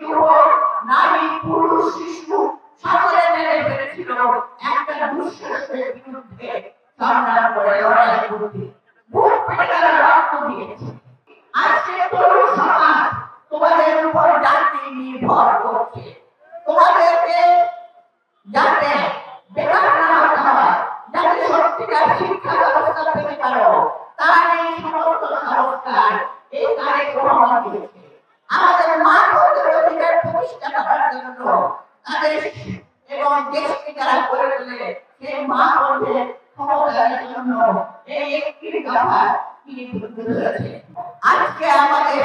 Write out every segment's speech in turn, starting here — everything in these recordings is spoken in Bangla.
যুবক নারী পুরুষ শিশু সকলে মেরে ফেলেছিল একটা দুঃশাসনের বিরুদ্ধে সংগ্রাম করে লড়াই করতে বুক পেটে রক্ত দিয়েছে। আজকে তরুণ সমাজ তোমাদের উপর জাতি নির্ভর করছে, তোমাদেরকে যাতে বেকার না হতে হয়, যাতে সত্যিকার শিক্ষা ব্যবস্থা পেতে পারো, তার এই সমস্ত সংস্কার এই কার্যক্রম দিয়েছে। আমাদের মা বোনদের অধিকার প্রতিষ্ঠা করার জন্য তাদের এবং দেশকে যারা করে তোলে সেই মা বোনদের ক্ষমতার জন্য এই একটি দফা তিনি তুলে ধরেছে। আজকে আমাদের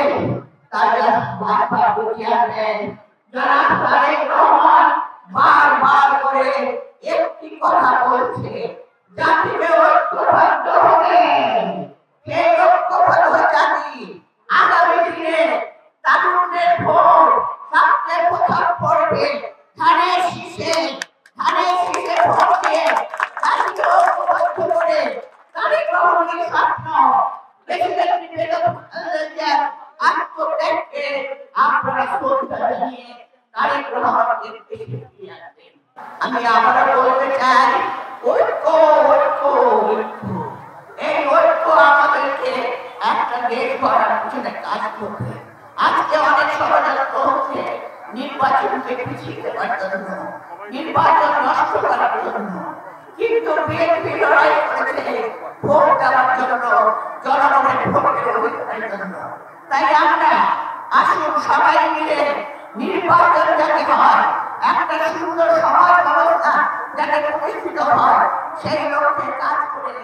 তারা বারবার বুঝিয়েছেন, জনাব তারেক রহমান বারবার করে একটি কথা বলছে, জাতিকে ঐক্যবদ্ধ হবে। সেই ঐক্যবদ্ধ জাতি আগামী দিনে তারুণ্যের ভোট সবচেয়ে প্রথম পড়বে ধানের শীষে ভোট দিয়ে জাতিকে ঐক্যবদ্ধ করে তারেক রহমানের স্বপ্ন প্রেসিডেন্ট বেগম খালেদা জিয়ার আত্মত্যাগকে আপনারা শ্রদ্ধা জানিয়ে তারেক রহমানকে দেশে ফিরিয়ে আনবেন। আমি আবারও বলতে চাই, ঐক্য ঐক্য ঐক্য, এই ঐক্য আমাদেরকে একটা দেশ গড়ার পিছনে কাজ করবে। আজকে অনেক ষড়যন্ত্র হচ্ছে নির্বাচনকে পিছিয়ে দেওয়ার জন্য, নির্বাচন নষ্ট করার জন্য, কিন্তু বিএনপি লড়াই করেছে ভোট দেওয়ার জন্য, জনগণের ভোটের অধিকারের জন্য। তাই আমরা আসুন সবাই মিলে নির্বাচন যাতে হয়, একটা সুন্দর সমাজ ব্যবস্থা যাতে প্রতিষ্ঠিত হয়, সেই লক্ষ্যে কাজ করে